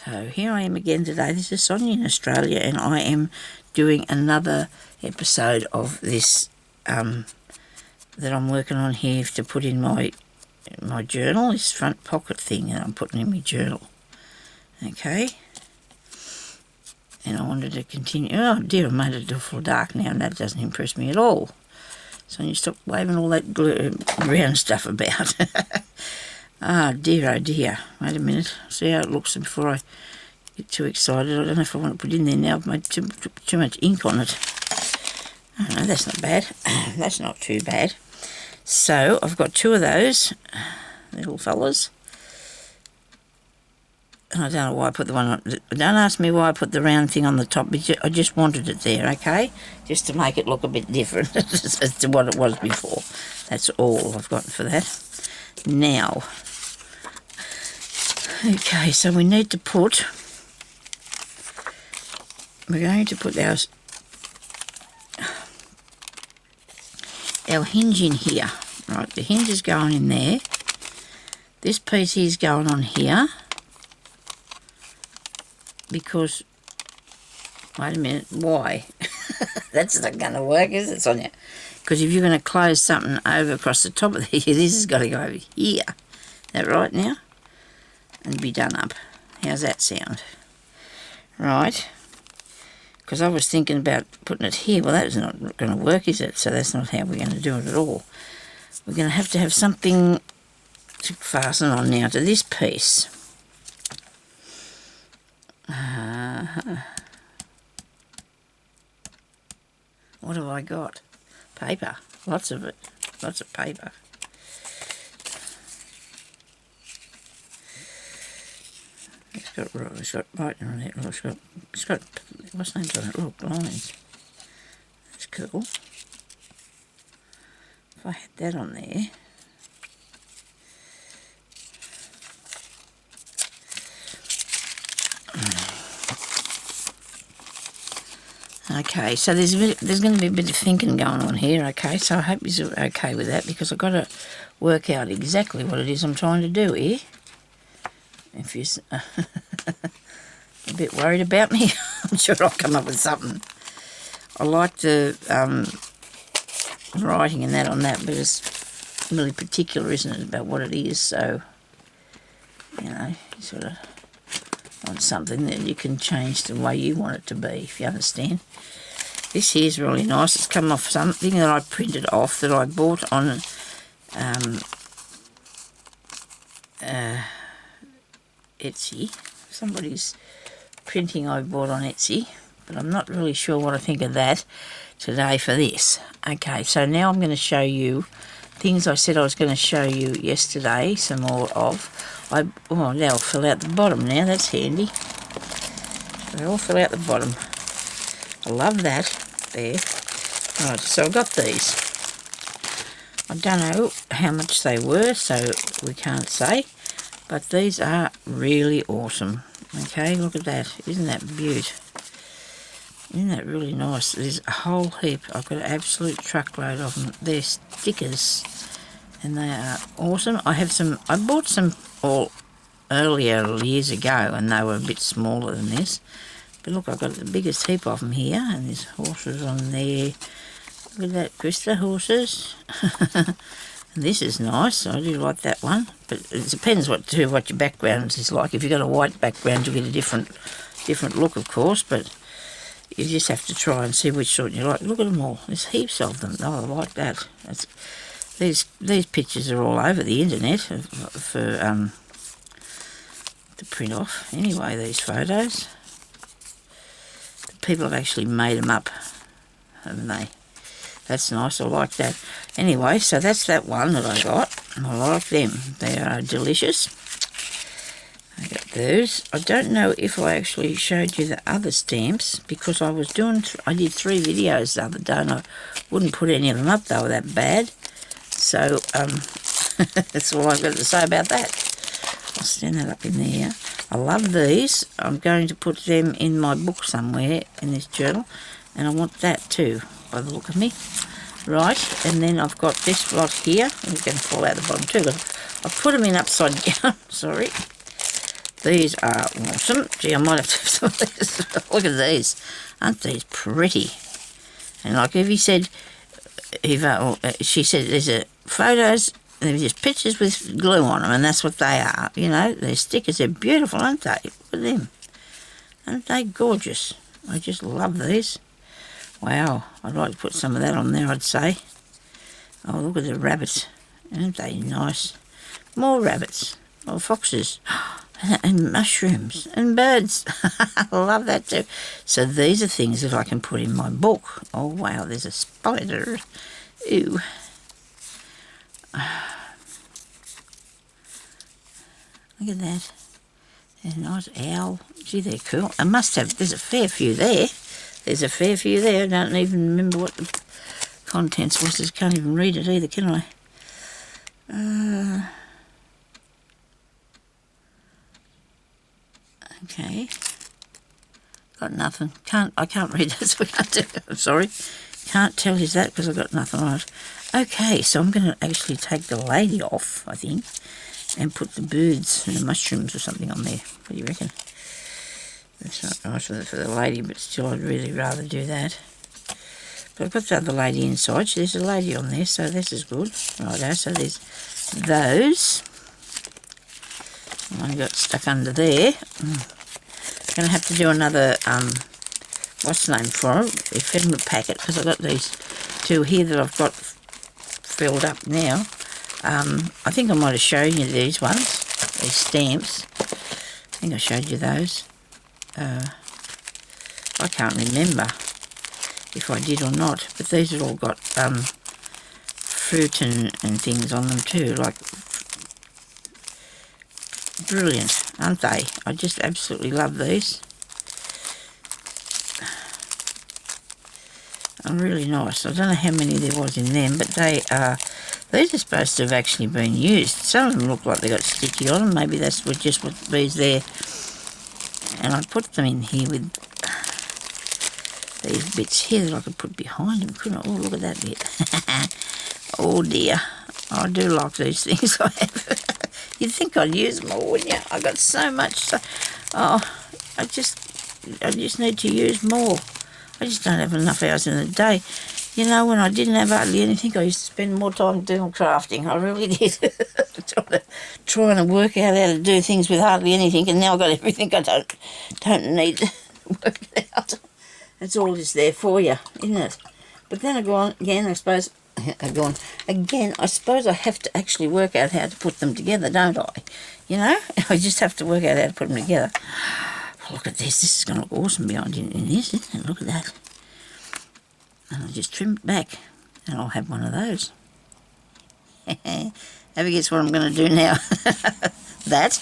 So here I am again today. This is Sonya in Australia, and I am doing another episode of this that I'm working on here to put in my journal, this front pocket thing that I'm putting in my journal. Okay. And I wanted to continue. Oh dear, I've made it full dark now, and that doesn't impress me at all. So you stop waving all that brown stuff about. Oh dear. Wait a minute. See how it looks before I get too excited. I don't know if I want to put in there now. I've made too much ink on it. Oh no, that's not bad. That's not too bad. So I've got two of those little fellas. I don't know why I put the one on. Don't ask me why I put the round thing on the top. I just wanted it there, okay? Just to make it look a bit different as to what it was before. That's all I've got for that. Now, okay, so we need to put... We're going to put our hinge in here. Right, the hinge is going in there. This piece here is going on here. Because, wait a minute, why? That's not going to work, is it, Sonia? Because if you're going to close something over across the top of here, this has got to go over here. Is that right now? And be done up. How's that sound? Right. Because I was thinking about putting it here. Well, that's not going to work, is it? So that's not how we're going to do it at all. We're going to have something to fasten on now to this piece. What have I got? Paper. Lots of it. Lots of paper. It's got writing on it. It's got what's names on it? Look, lines. That's cool. If I had that on there. Okay, so there's going to be a bit of thinking going on here, okay? So I hope you're okay with that, because I've got to work out exactly what it is I'm trying to do here. If you're a bit worried about me, I'm sure I'll come up with something. I like the writing and that on that, but it's really particular, isn't it, about what it is? So, you know, you sort of want something that you can change the way you want it to be, if you understand. This here is really nice. It's come off something that I printed off that I bought on Etsy. Somebody's printing I bought on Etsy, but I'm not really sure what I think of that today for this. Okay, so now I'm going to show you things I said I was going to show you yesterday, some more of. Oh, they all fill out the bottom now. That's handy. They all fill out the bottom. I love that. There. Right, so I got these. I don't know how much they were, so we can't say. But these are really awesome. Okay, look at that. Isn't that beaut? Isn't that really nice? There's a whole heap. I've got an absolute truckload of them. They're stickers. And they are awesome. I bought some all earlier years ago, and they were a bit smaller than this. But look, I've got the biggest heap of them here, and there's horses on there. Look at that, Krista, horses. And this is nice. I do like that one. But it depends what your background is like. If you've got a white background, you'll get a different look, of course. But you just have to try and see which sort you like. Look at them all. There's heaps of them. Oh, I like that. These pictures are all over the internet for to print off. Anyway, these photos. The people have actually made them up, haven't they? That's nice. I like that. Anyway, so that's that one that I got. I like them. They are delicious. I got those. I don't know if I actually showed you the other stamps, because I was doing. I did 3 videos the other day, and I wouldn't put any of them up. They were that bad. So, that's all I've got to say about that. I'll stand that up in there. I love these. I'm going to put them in my book somewhere in this journal. And I want that too, by the look of me. Right, and then I've got this lot here. It's going to fall out the bottom too, but I've put them in upside down. Sorry. These are awesome. Gee, I might have to have some of these. Look at these. Aren't these pretty? And like Evie said, she said there's photos, and they're just pictures with glue on them, and that's what they are. You know, they're stickers. They're beautiful, aren't they? Look at them. Aren't they gorgeous? I just love these. Wow, I'd like to put some of that on there, I'd say. Oh, look at the rabbits. Aren't they nice? More rabbits. More foxes. And mushrooms. And birds. I love that too. So these are things that I can put in my book. Oh, wow, there's a spider. Ew. Look at that. There's a nice owl. Gee, they're cool. I must have, there's a fair few there. There's a fair few there. I don't even remember what the contents was. I can't even read it either, can I? Okay. Got nothing. I can't read that, so I can't do it. I'm sorry. Can't tell you that because I've got nothing on it. Okay, so I'm going to actually take the lady off, I think, and put the birds and the mushrooms or something on there. What do you reckon? That's not nice for the lady, but still I'd really rather do that. But I've got the other lady inside. There's a lady on there, so this is good. Righto, so there's those. I got stuck under there. Going to have to do another, what's the name for them? Ephemera packet, because I've got these two here that I've got filled up now. I think I might have shown you these ones, these stamps. I think I showed you those. I can't remember if I did or not, but these have all got fruit and things on them too, like brilliant, aren't they? I just absolutely love these. Are really nice. I don't know how many there was in them, but these are supposed to have actually been used. Some of them look like they got sticky on them. Maybe that's just what these there. And I put them in here with these bits here that I could put behind them, couldn't I? Oh, look at that bit. Oh dear. I do like these things I have. You'd think I'd use them all, wouldn't you? I got so much. I just need to use more. I just don't have enough hours in the day. You know, when I didn't have hardly anything, I used to spend more time doing crafting. I really did. trying to work out how to do things with hardly anything, and now I've got everything I don't need to work it out. It's all just there for you, isn't it? But then I suppose I have to actually work out how to put them together, don't I? You know, I just have to work out how to put them together. Look at this. This is going to look awesome behind in this, isn't it? Look at that. And I'll just trim it back, and I'll have one of those. Have a guess what I'm going to do now? That.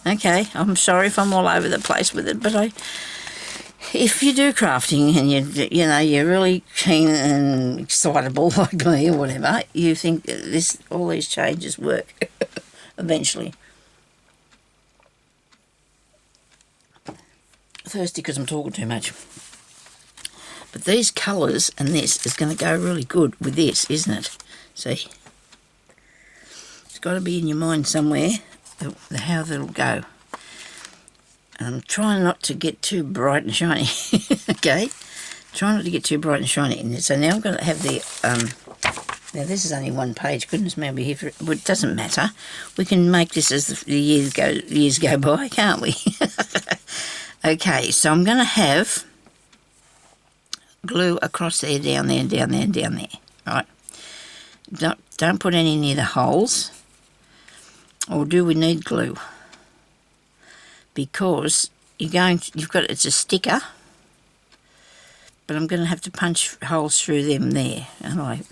Okay, I'm sorry if I'm all over the place with it, but if you do crafting and you're really keen and excitable like me or whatever, you think all these changes work eventually. Thirsty because I'm talking too much. But these colours and this is going to go really good with this, isn't it? See? It's got to be in your mind somewhere how that'll go. And I'm trying not to get too bright and shiny. Okay? Try not to get too bright and shiny in it. So now I'm going to have the... now this is only one page. Goodness me, I'll be here for it. But it doesn't matter. We can make this as the years go by, can't we? Okay, so I'm going to have glue across there, down there, and down there, and down there. Right? Don't put any near the holes. Or do we need glue? Because it's a sticker, but I'm going to have to punch holes through them there.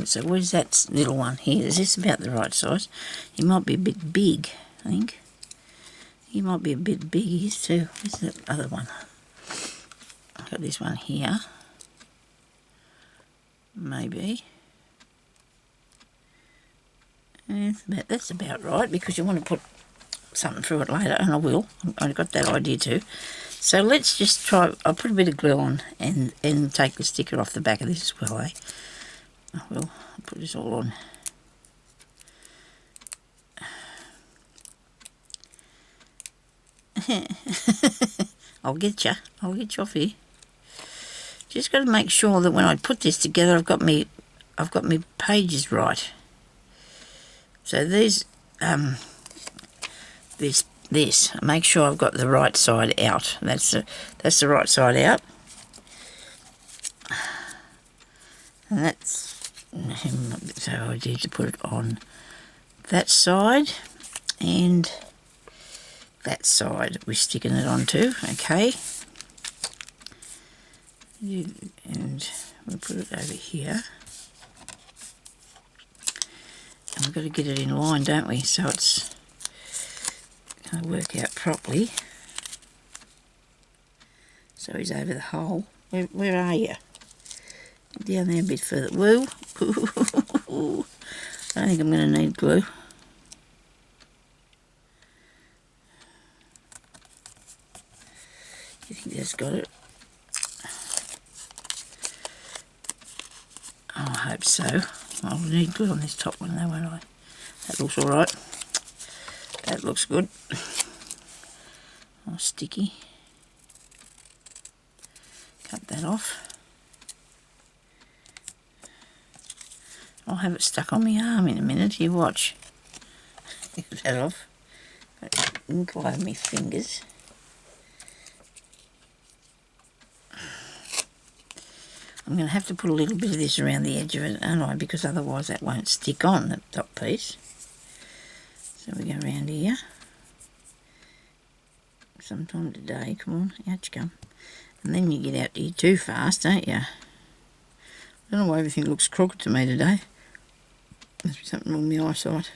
So where's that little one here? Is this about the right size? He might be a bit big, I think. He might be a bit big, he is too. Where's the other one? I've got this one here. Maybe. That's about right, because you want to put something through it later, and I will. I've got that idea too. So let's just try. I'll put a bit of glue on and take the sticker off the back of this as well, eh? I will. I'll put this all on. I'll get you off here. Just got to make sure that when I put this together, I've got me pages right. So these, this. Make sure I've got the right side out. That's the right side out. And that's, so I need to put it on that side and that side we're sticking it onto, okay. And we'll put it over here. And we've got to get it in line, don't we? So it's going to work out properly. So he's over the hole. Where are you? Down there a bit further. Woo! I don't think I'm going to need glue. You think that's got it? Oh, I hope so. I'll need glue on this top one though, won't I? That looks alright. That looks good. Oh, sticky. Cut that off. I'll have it stuck on my arm in a minute, you watch. Get that off. Got ink all over my fingers. I'm going to have to put a little bit of this around the edge of it, aren't I? Because otherwise that won't stick on the top piece. So we go around here. Sometime today, come on, out you come. And then you get out here too fast, don't you? I don't know why everything looks crooked to me today. Must be something wrong with my eyesight.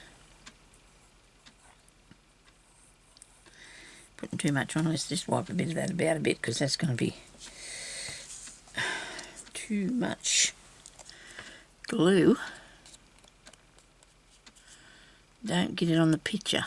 Putting too much on, let's just wipe a bit of that about a bit, because that's going to be too much glue. Don't get it on the picture.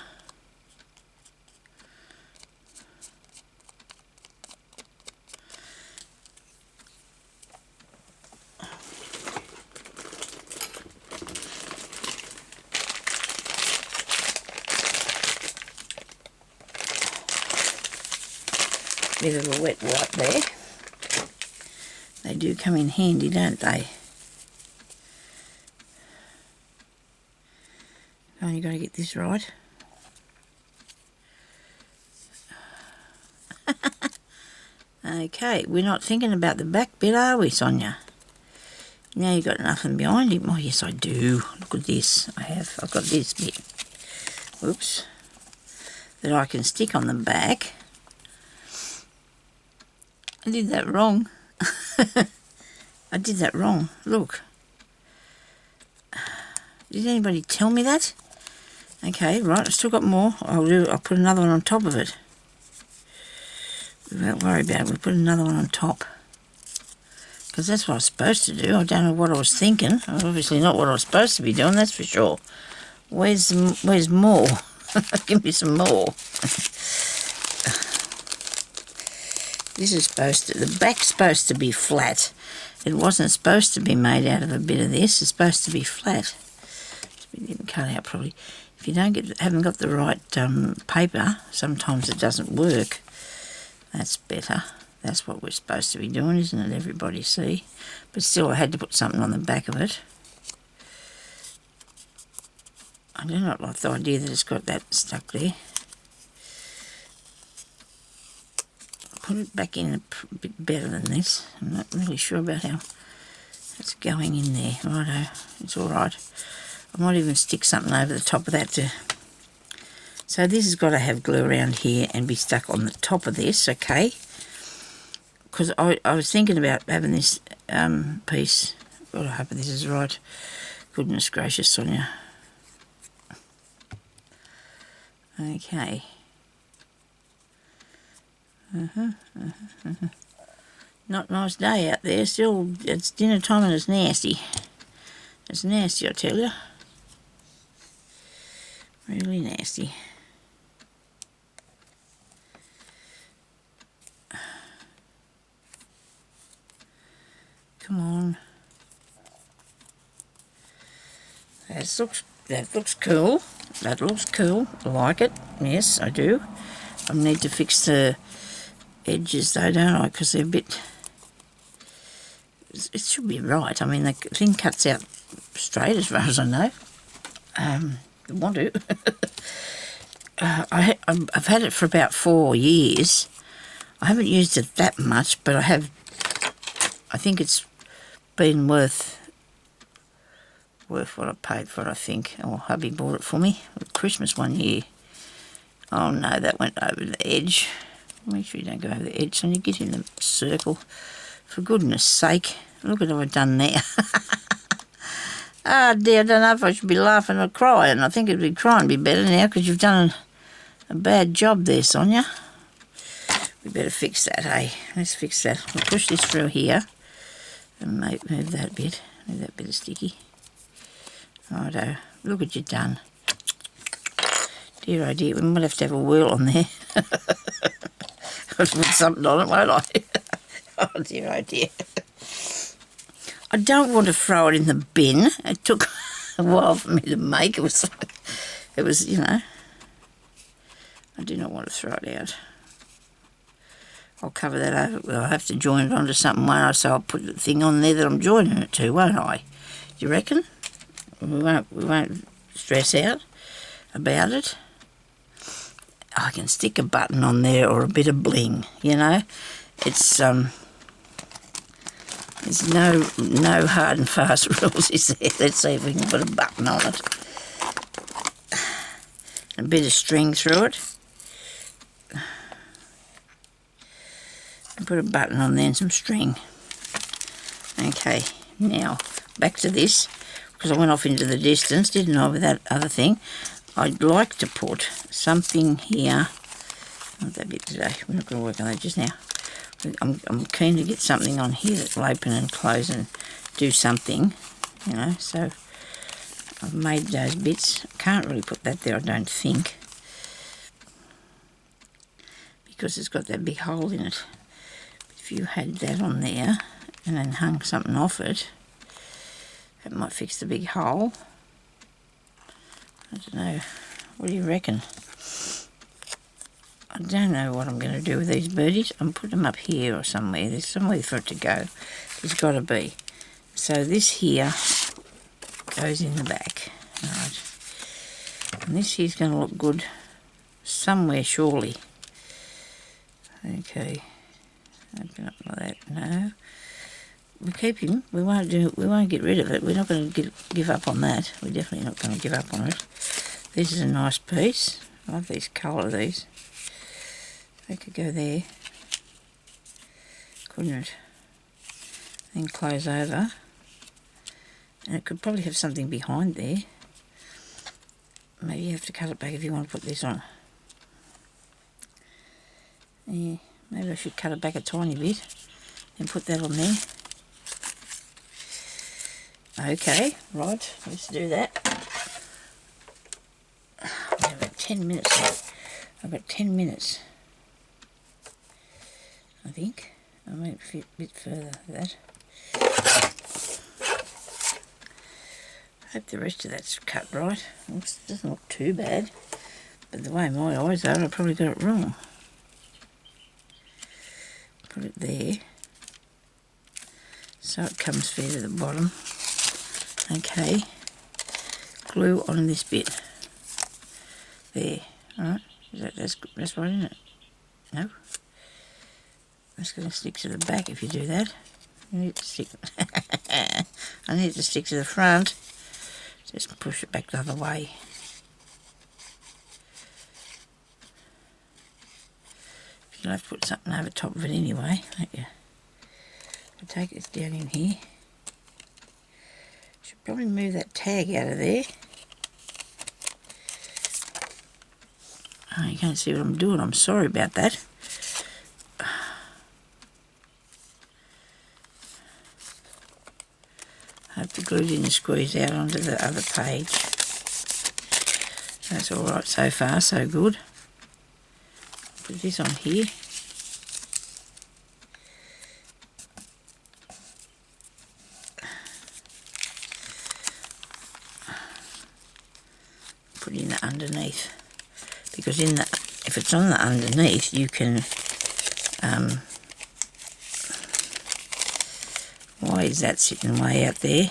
Bit of a wet wipe there. They do come in handy, don't they? Oh, you got to get this right. Okay, we're not thinking about the back bit, are we, Sonya? Now you've got nothing behind him. Oh, yes, I do. Look at this. I've got this bit. Oops. That I can stick on the back. I did that wrong. I did that wrong. Look. Did anybody tell me that? Okay, right, I've still got more. I'll put another one on top of it. Don't worry about it, we'll put another one on top. Because that's what I was supposed to do. I don't know what I was thinking. Obviously not what I was supposed to be doing, that's for sure. Where's more? Give me some more. This is supposed to, the back's supposed to be flat. It wasn't supposed to be made out of a bit of this. It's supposed to be flat. We didn't cut out properly. If you haven't got the right paper, sometimes it doesn't work. That's better. That's what we're supposed to be doing, isn't it? Everybody see. But still, I had to put something on the back of it. I do not like the idea that it's got that stuck there. Put it back in a bit better than this. I'm not really sure about how it's going in there. Righto, it's all right. I might even stick something over the top of that to... So this has got to have glue around here and be stuck on the top of this, okay? Because I was thinking about having this piece... God, I hope this is right. Goodness gracious, Sonya. Okay. Not a nice day out there. Still, it's dinner time and it's nasty. It's nasty, I tell you. Really nasty. Come on. That looks cool. That looks cool. I like it. Yes, I do. I need to fix the edges though, don't I? Because they're a bit... It should be right. I mean, the thing cuts out straight as far as I know. Want to. I've had it for about 4 years. I haven't used it that much, but I think it's been worth what I paid for it, I think. Oh, hubby bought it for me at Christmas one year. Oh no, that went over the edge. Make sure you don't go over the edge, so you get in the circle. For goodness sake, look at what I've done there. Ah dear, I don't know if I should be laughing or crying. I think it'd be crying be better now because you've done a bad job there, Sonya. We better fix that, hey? Let's fix that. We'll push this through here and move that bit. Move that bit of sticky. Righto, look what you've done. Dear oh dear, we might have to have a wheel on there. I'll put something on it, won't I? Oh dear, oh dear. I don't want to throw it in the bin. It took a while for me to make. It was, you know, I do not want to throw it out. I'll cover that over. Well, I'll have to join it onto something, won't I? So I'll put the thing on there that I'm joining it to, won't I? Do you reckon? We won't stress out about it. I can stick a button on there or a bit of bling, you know. It's there's no hard and fast rules, is there? Let's see if we can put a button on it. A bit of string through it. And put a button on there and some string. Okay, now back to this, because I went off into the distance, didn't I, with that other thing. I'd like to put something here. Not that bit today. We're not going to work on that just now. I'm keen to get something on here that will open and close and do something, you know. So I've made those bits. I can't really put that there, I don't think, because it's got that big hole in it. If you had that on there and then hung something off it, that might fix the big hole. I don't know. What do you reckon? I don't know what I'm going to do with these birdies. I'm putting them up here or somewhere. There's somewhere for it to go. There's got to be. So this here goes in the back. Right. And this here's going to look good somewhere, surely. Okay. Open up like that. No. We keep him. We won't get rid of it. We're not going to give up on that. We're definitely not going to give up on it. This is a nice piece. I love these colour, these. They could go there, couldn't it? Then close over. And it could probably have something behind there. Maybe you have to cut it back if you want to put this on. Yeah, maybe I should cut it back a tiny bit and put that on there. Okay, right, let's do that. We have about 10 minutes left. I've got 10 minutes. I think. I might fit a bit further than that. I hope the rest of that's cut right. It doesn't look too bad. But the way my eyes are, I probably got it wrong. Put it there. So it comes fair to the bottom. Okay. Glue on this bit. There. Alright. That's right, isn't it? No? That's going to stick to the back if you do that. I need to stick. I need to stick to the front. Just push it back the other way. You'll have to put something over top of it anyway, won't you? I'll take this down in here. Should probably move that tag out of there. Oh, you can't see what I'm doing. I'm sorry about that. Hope the glue didn't squeeze out onto the other page. That's all right so far, so good. Put this on here. Put it in the underneath, because in if it's on the underneath, you can, why is that sitting way out there?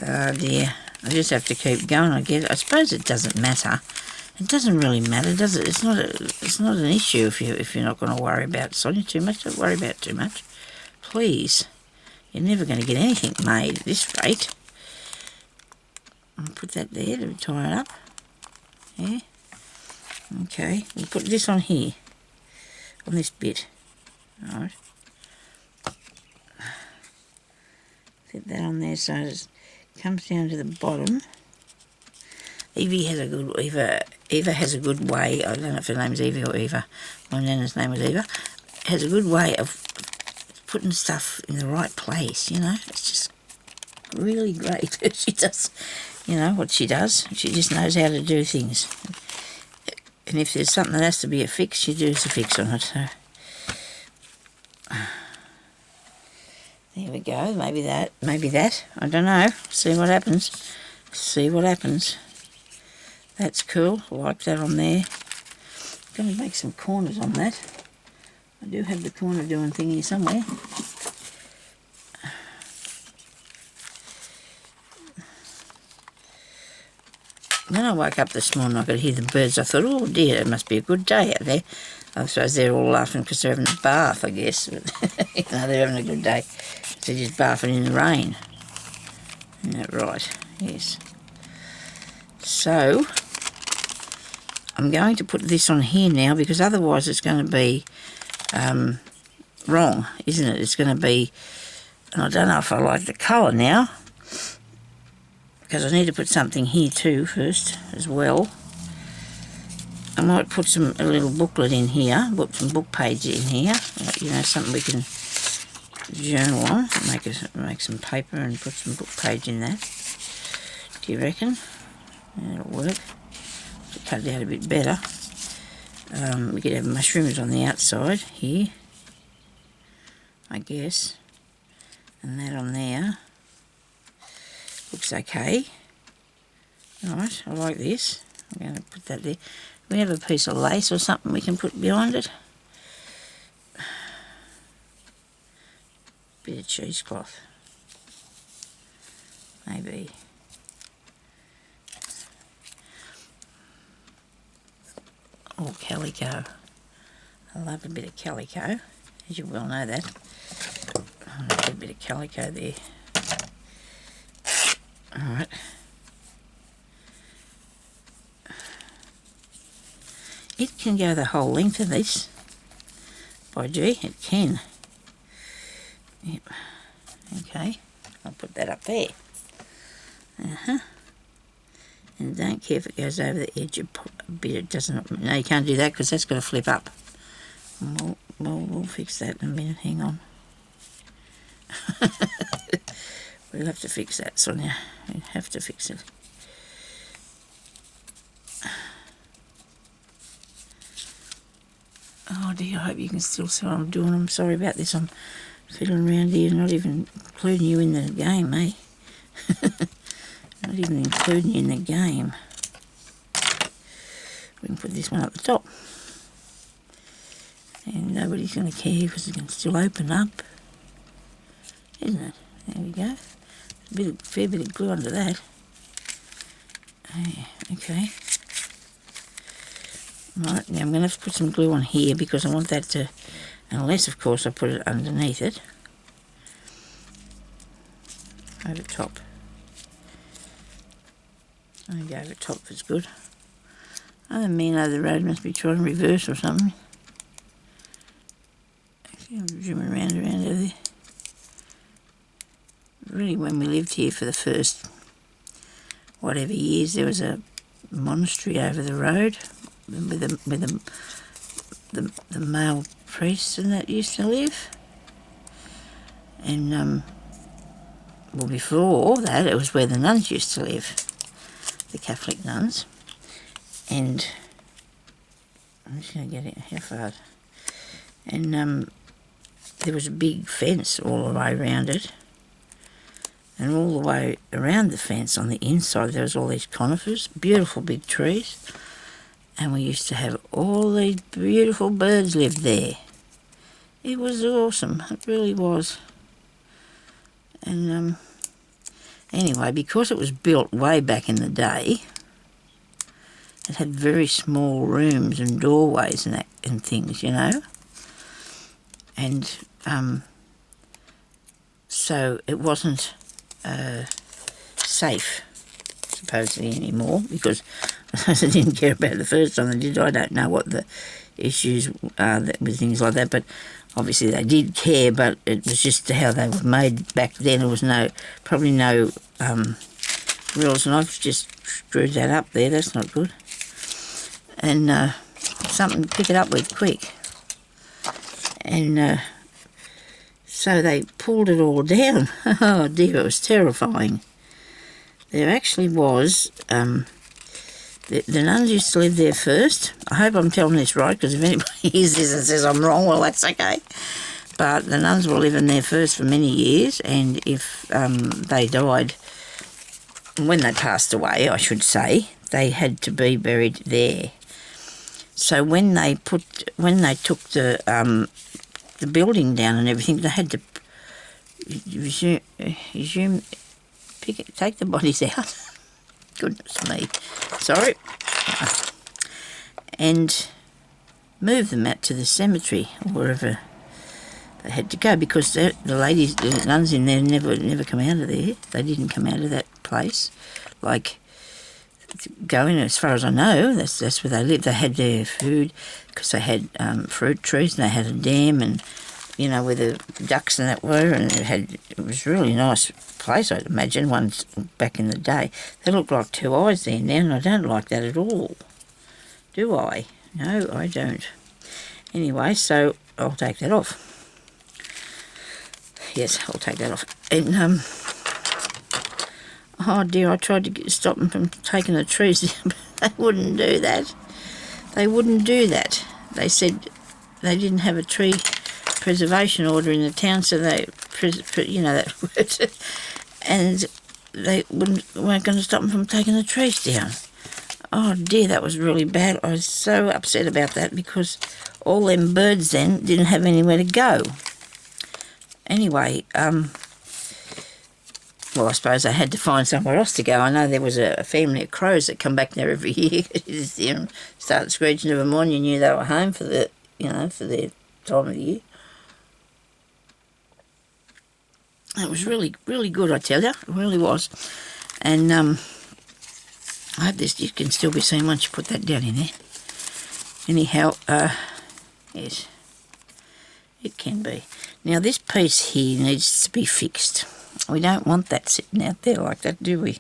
Oh dear, I just have to keep going, I guess. I suppose it doesn't matter. It doesn't really matter, does it? It's not an issue if you're not going to worry about Sonya too much. Don't worry about it too much, please. You're never going to get anything made at this rate. I'll put that there to tie it up. Yeah. Okay, we'll put this on here, on this bit. Alright. Set that on there so it comes down to the bottom. Evie has a good, Eva has a good way, I don't know if her name's Evie or Eva, my nana's name was Eva, has a good way of putting stuff in the right place, you know. It's just really great. She does, you know, what she does. She just knows how to do things. And if there's something that has to be a fix, she does a fix on it. So there we go. Maybe that. I don't know. See what happens. See what happens. That's cool. Like that on there. I'm going to make some corners on that. I do have the corner doing thingy somewhere. When I woke up this morning, I could hear the birds. I thought, oh dear, it must be a good day out there. I suppose they're all laughing because they're having a bath, I guess. You know, they're having a good day. They're just bathing in the rain. Isn't that right? Yes. So, I'm going to put this on here now because otherwise it's going to be wrong, isn't it? It's going to be, and I don't know if I like the colour now, because I need to put something here too first as well. I might put a little booklet in here, put some book pages in here, like, you know, something we can journal on, make some paper and put some book page in that. Do you reckon? That'll work. To cut it out a bit better. We could have mushrooms on the outside here, I guess, and that on there. Looks okay. Alright, I like this. I'm going to put that there. We have a piece of lace or something we can put behind it. Bit of cheesecloth. Maybe. Or calico. I love a bit of calico, as you well know that. I'll put a bit of calico there. Alright. It can go the whole length of this. By gee, it can. Yep. Okay. I'll put that up there. And don't care if it goes over the edge a bit. It doesn't. No, you can't do that because that's going to flip up. We'll fix that in a minute. Hang on. We'll have to fix that, Sonya. We have to fix it. Oh dear, I hope you can still see what I'm doing. I'm sorry about this. I'm fiddling around here, not even including you in the game, eh? Not even including you in the game. We can put this one up the top. And nobody's going to care because it can still open up. Isn't it? There we go. Fair bit of glue under that. Okay. Right, now I'm going to have to put some glue on here because I want that to, unless of course I put it underneath it. Over top. I think over top is good. I don't mean the road must be trying to reverse or something. I'm zooming around over there. Really, when we lived here for the first whatever years, there was a monastery over the road with the male priests and that used to live. And well, before that, it was where the nuns used to live, the Catholic nuns. And I'm just going to get it how far. And there was a big fence all the way around it. And all the way around the fence on the inside there was all these conifers, beautiful big trees. And we used to have all these beautiful birds live there. It was awesome, it really was. And anyway, because it was built way back in the day, it had very small rooms and doorways and things, you know. And so it wasn't safe, supposedly, anymore, because I didn't care about it the first time they did. I don't know what the issues are with things like that, but obviously they did care, but it was just how they were made back then. There was probably no rules, and I've just screwed that up there. That's not good. And something to pick it up with quick. And so they pulled it all down. Oh dear, it was terrifying. There actually was, the nuns used to live there first. I hope I'm telling this right, because if anybody hears this and says I'm wrong, well, that's okay. But the nuns were living there first for many years, and if they died, when they passed away, I should say, they had to be buried there. So when they took the building down and everything, they had to take the bodies out. Goodness me, sorry, and move them out to the cemetery or wherever they had to go, because the ladies, the nuns in there, never come out of there. They didn't come out of that place, like going, as far as I know. That's where they lived. They had their food because they had fruit trees, and they had a dam, and you know where the ducks and that were, and it was a really nice place, I'd imagine, ones back in the day. They look like two eyes there now, and I don't like that at all. Do I? No, I don't. Anyway, so I'll take that off. Yes, I'll take that off. And oh dear, I tried to stop them from taking the trees down, but they wouldn't do that. They wouldn't do that. They said they didn't have a tree preservation order in the town, so they, you know that word, and they weren't going to stop them from taking the trees down. Oh dear, that was really bad. I was so upset about that, because all them birds then didn't have anywhere to go. Anyway, well, I suppose they had to find somewhere else to go. I know there was a family of crows that come back there every year. You just hear them start screeching of them on. You knew they were home for the, for their time of the year. It was really, really good, I tell you. It really was. And I hope you can still be seen once you put that down in there. Anyhow, yes, it can be. Now, this piece here needs to be fixed. We don't want that sitting out there like that, do we?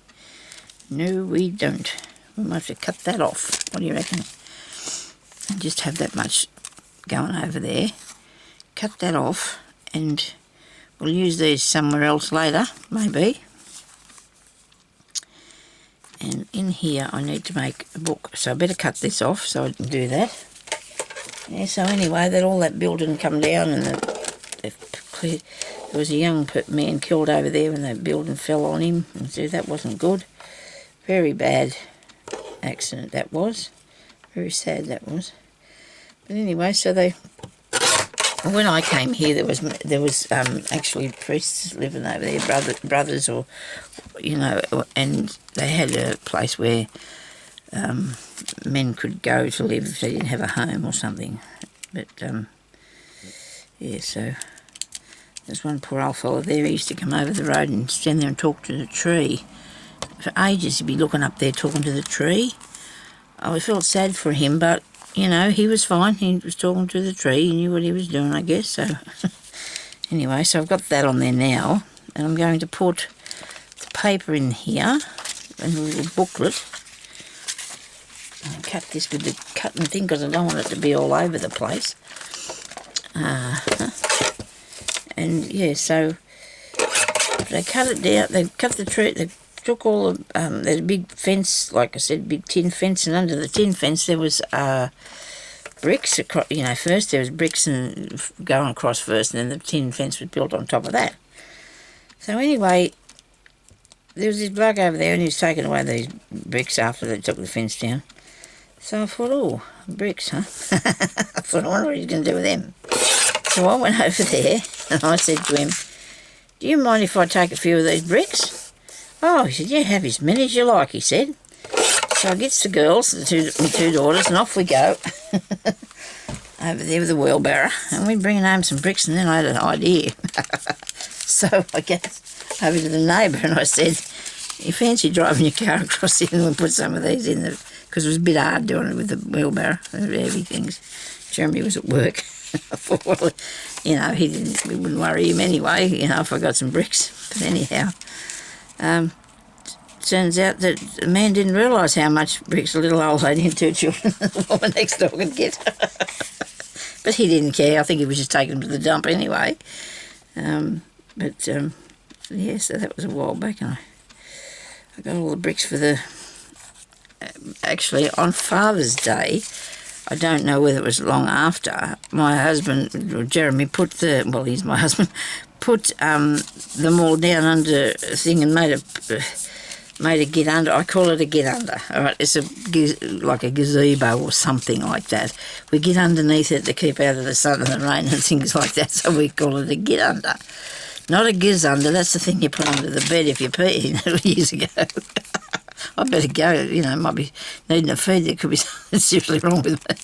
No, we don't. We might have to cut that off. What do you reckon? And just have that much going over there. Cut that off, and we'll use these somewhere else later, maybe. And in here I need to make a book, so I better cut this off so I can do that. Yeah, so anyway, all that building come down, and there was a young man killed over there when that building fell on him, and so that wasn't good. Very bad accident that was. Very sad that was. But anyway, so when I came here, there was actually priests living over there, brothers, or and they had a place where men could go to live if they didn't have a home or something. But yeah, so there's one poor old fella there. He used to come over the road and stand there and talk to the tree. For ages he'd be looking up there talking to the tree. I felt sad for him, but he was fine. He was talking to the tree. He knew what he was doing, I guess. So anyway, so I've got that on there now, and I'm going to put the paper in here, and a little booklet. And cut this with the cutting thing, because I don't want it to be all over the place. And yeah, so they cut it down. They cut the tree. They took all the there's a big fence, like I said, big tin fence, and under the tin fence there was bricks. First there was bricks and going across first, and then the tin fence was built on top of that. So anyway, there was this bloke over there and he was taking away these bricks after they took the fence down. So I thought, oh, bricks, huh? I thought, I wonder what he's going to do with them. So I went over there and I said to him, do you mind if I take a few of these bricks? Oh, he said, yeah, have as many as you like, he said. So I gets the girls, my two daughters, and off we go. Over there with the wheelbarrow, and we're bringing home some bricks, and then I had an idea. So I get over to the neighbour and I said, you fancy driving your car across here and we'll put some of these in because it was a bit hard doing it with the wheelbarrow, the heavy things. Jeremy was at work. I thought, well, you know, we wouldn't worry him anyway, you know, if I got some bricks. But anyhow, turns out that the man didn't realise how much bricks a little old lady and two children the woman next door could get. But he didn't care. I think he was just taking them to the dump anyway. Yeah, so that was a while back, and I got all the bricks for the... Actually, on Father's Day, I don't know whether it was long after, my husband, Jeremy, he's my husband, put them all down under a thing and made a get under. I call it a get under. All right, it's like a gazebo or something like that. We get underneath it to keep out of the sun and the rain and things like that, so we call it a get under. Not a giz under, that's the thing you put under the bed if you pee, years ago. I better go, you know, might be needing a feed. There could be something seriously wrong with me.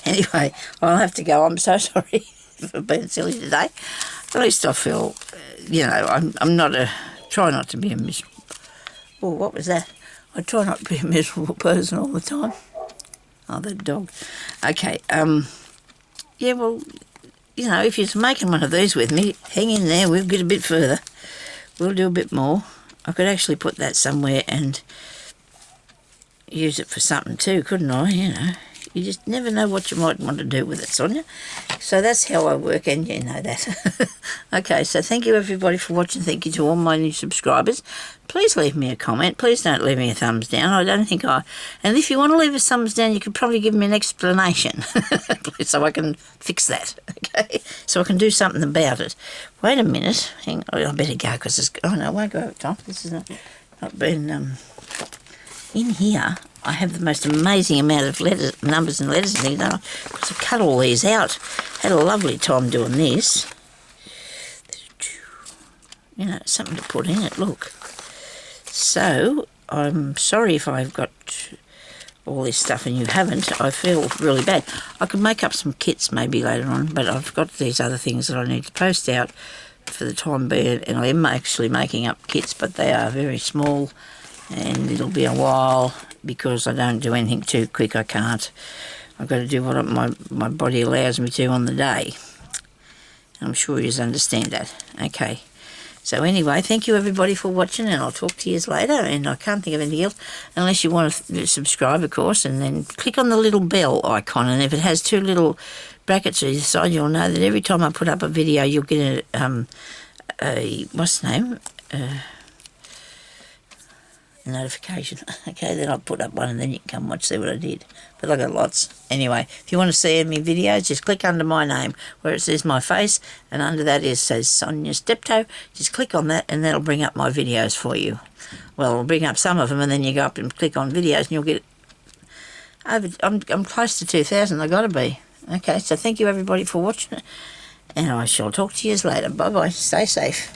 Anyway, I'll have to go. I'm so sorry for being silly today. At least I feel, you know, I'm not try not to be a miserable... Oh, what was that? I try not to be a miserable person all the time. Oh, that dog. Okay, yeah, well, you know, if you're making one of these with me, hang in there, we'll get a bit further. We'll do a bit more. I could actually put that somewhere and use it for something too, couldn't I? You know, you just never know what you might want to do with it, Sonya. So that's how I work, and you know that. Okay, so thank you everybody for watching. Thank you to all my new subscribers. Please leave me a comment. Please don't leave me a thumbs down. I don't think and if you want to leave a thumbs down, you could probably give me an explanation so I can fix that, okay? So I can do something about it. Wait a minute. Hang on. I better go because it's... Oh, no, I won't go over time. This is not been... In here, I have the most amazing amount of letters, numbers and letters and things, don't I? Because I cut all these out. Had a lovely time doing this. You know, something to put in it, look. So, I'm sorry if I've got all this stuff and you haven't. I feel really bad. I could make up some kits maybe later on, but I've got these other things that I need to post out for the time being, and I am actually making up kits, but they are very small, and it'll be a while because I don't do anything too quick. I can't. I've got to do what my body allows me to on the day. I'm sure you understand that. Okay. So anyway, thank you everybody for watching, and I'll talk to you later, and I can't think of anything else unless you want to subscribe, of course, and then click on the little bell icon, and if it has two little brackets either side, you'll know that every time I put up a video, you'll get a what's the name? Notification. Okay, then I'll put up one and then you can come watch, see what I did. But I got lots. Anyway, if you want to see me videos, just click under my name where it says my face, and under that says Sonya Stepto. Just click on that and that'll bring up my videos for you. Well, it'll bring up some of them, and then you go up and click on videos and you'll get over... I'm close to 2,000, I've got to be. Okay, so thank you everybody for watching it, and I shall talk to you later. Bye-bye. Stay safe.